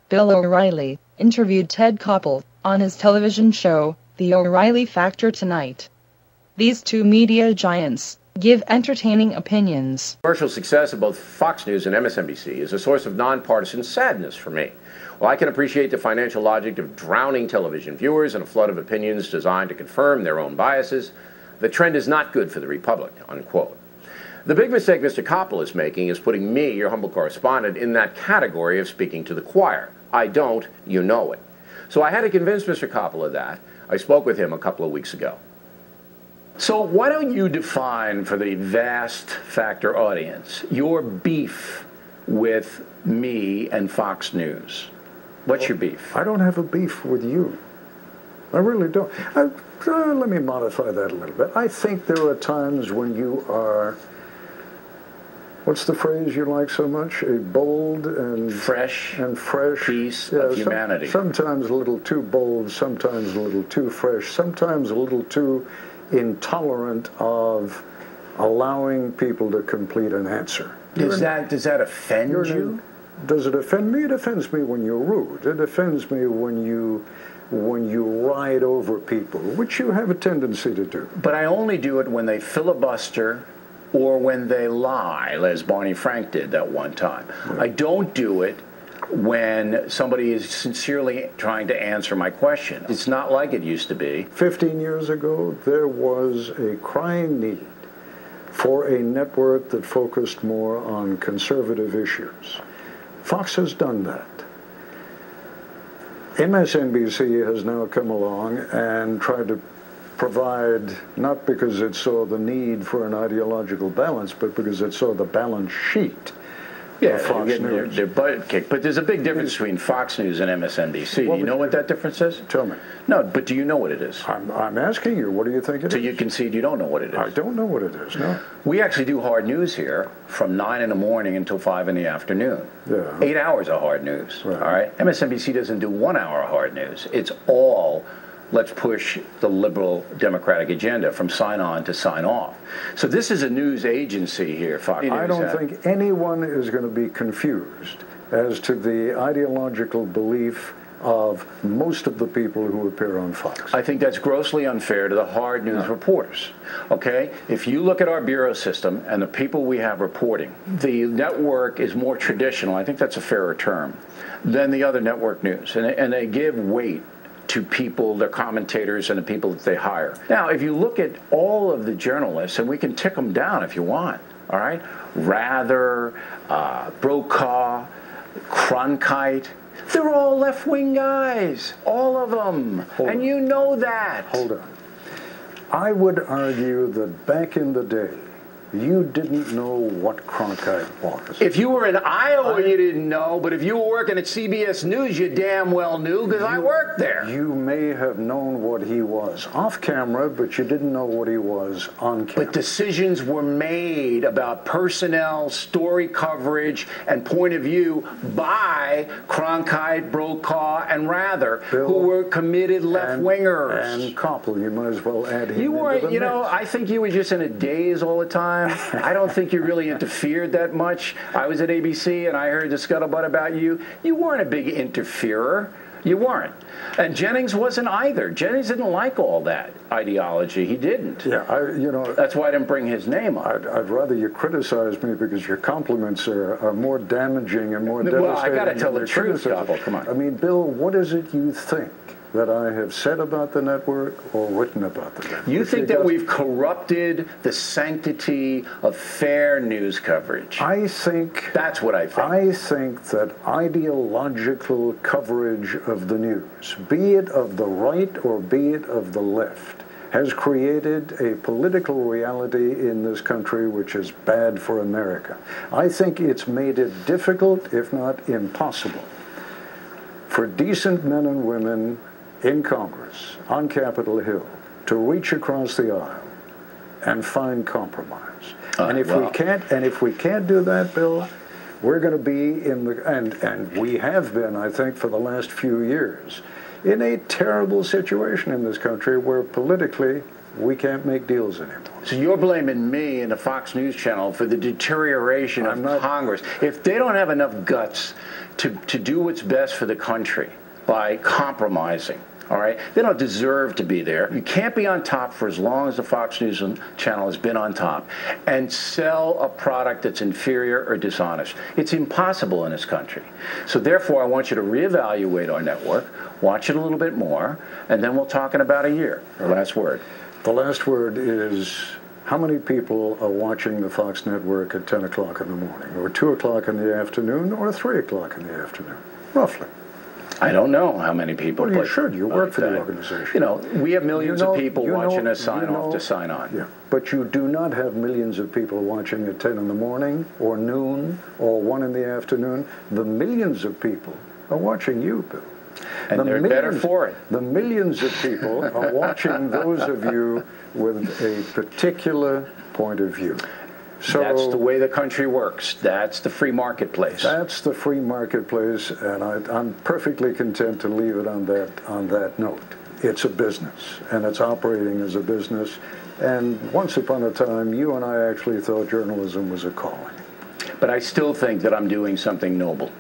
Bill O'Reilly, interviewed Ted Koppel on his television show, The O'Reilly Factor tonight. These two media giants give entertaining opinions. Commercial success of both Fox News and MSNBC is a source of nonpartisan sadness for me. While I can appreciate the financial logic of drowning television viewers in a flood of opinions designed to confirm their own biases, the trend is not good for the Republic, unquote. The big mistake Mr. Koppel is making is putting me, your humble correspondent, in that category of speaking to the choir. I don't, you know it. So I had to convince Mr. Koppel of that. I spoke with him a couple of weeks ago. So why don't you define for the vast Factor audience your beef with me and Fox News? What's your beef? I don't have a beef with you. I really don't. Let me modify that a little bit. I think there are times when you are, what's the phrase you like so much? A bold and fresh piece of humanity. Sometimes a little too bold, sometimes a little too fresh, sometimes a little too intolerant of allowing people to complete an answer. Does that offend you? Does it offend me? It offends me when you're rude. It offends me when you ride over people, which you have a tendency to do. But I only do it when they filibuster or when they lie, as Barney Frank did that one time. Right. I don't do it when somebody is sincerely trying to answer my question. It's not like it used to be. 15 years ago, there was a crying need for a network that focused more on conservative issues. Fox has done that. MSNBC has now come along and tried to provide, not because it saw the need for an ideological balance, but because it saw the balance sheet. Yeah, Fox News. Their butt kicked. But there's a big difference between Fox News and MSNBC. Do you know what that difference is? Tell me. No, but do you know what it is? I'm asking you, what do you think it is? So you concede you don't know what it is? I don't know what it is, no. We actually do hard news here from 9 in the morning until 5 in the afternoon. Yeah. 8 hours of hard news, right. All right? MSNBC doesn't do 1 hour of hard news. It's all let's push the liberal democratic agenda from sign on to sign off. So this is a news agency here, Fox News. I don't think anyone is going to be confused as to the ideological belief of most of the people who appear on Fox. I think that's grossly unfair to the hard news reporters. Okay? If you look at our bureau system and the people we have reporting, the network is more traditional, I think that's a fairer term, than the other network news. And they give weight to people, their commentators, and the people that they hire. Now, if you look at all of the journalists, and we can tick them down if you want, all right? Rather, Brokaw, Cronkite, they're all left-wing guys, all of them, and you know that. Hold on. I would argue that back in the day, you didn't know what Cronkite was. If you were in Iowa, you didn't know, but if you were working at CBS News, you damn well knew, because I worked there. You may have known what he was off camera, but you didn't know what he was on camera. But decisions were made about personnel, story coverage, and point of view by Cronkite, Brokaw, and Rather, Bill, who were committed left-wingers. And Koppel, you might as well add him. You weren't, into the mix. I think you were just in a daze all the time. I don't think you really interfered that much. I was at ABC and I heard the scuttlebutt about you. You weren't a big interferer. You weren't. And Jennings wasn't either. Jennings didn't like all that ideology. He didn't. Yeah, that's why I didn't bring his name up. I'd rather you criticize me because your compliments are more damaging and more devastating. Well, I got to tell the truth, Koppel. Come on. I mean, Bill, what is it you think that I have said about the network or written about the network? You think that we've corrupted the sanctity of fair news coverage? I think... That's what I think. I think that ideological coverage of the news, be it of the right or be it of the left, has created a political reality in this country which is bad for America. I think it's made it difficult, if not impossible, for decent men and women in Congress, on Capitol Hill, to reach across the aisle and find compromise. And if we can't do that, Bill, we're going to be in the and we have been, I think, for the last few years, in a terrible situation in this country where politically we can't make deals anymore. So you're blaming me and the Fox News Channel for the deterioration of Congress. If they don't have enough guts to do what's best for the country by compromising. All right? They don't deserve to be there. You can't be on top for as long as the Fox News channel has been on top and sell a product that's inferior or dishonest. It's impossible in this country. So therefore, I want you to reevaluate our network, watch it a little bit more, and then we'll talk in about a year. Our last word. The last word is, how many people are watching the Fox network at 10 o'clock in the morning, or 2 o'clock in the afternoon, or 3 o'clock in the afternoon, roughly? I don't know how many people. Well, you should. You work for the organization. You know, we have millions of people watching us sign off to sign on. Yeah, but you do not have millions of people watching at 10 in the morning, or noon, or 1 in the afternoon. The millions of people are watching you, Bill. And they're better for it. The millions of people are watching those of you with a particular point of view. So that's the way the country works. That's the free marketplace. That's the free marketplace, and I'm perfectly content to leave it on that note. It's a business, and it's operating as a business. And once upon a time, you and I actually thought journalism was a calling. But I still think that I'm doing something noble.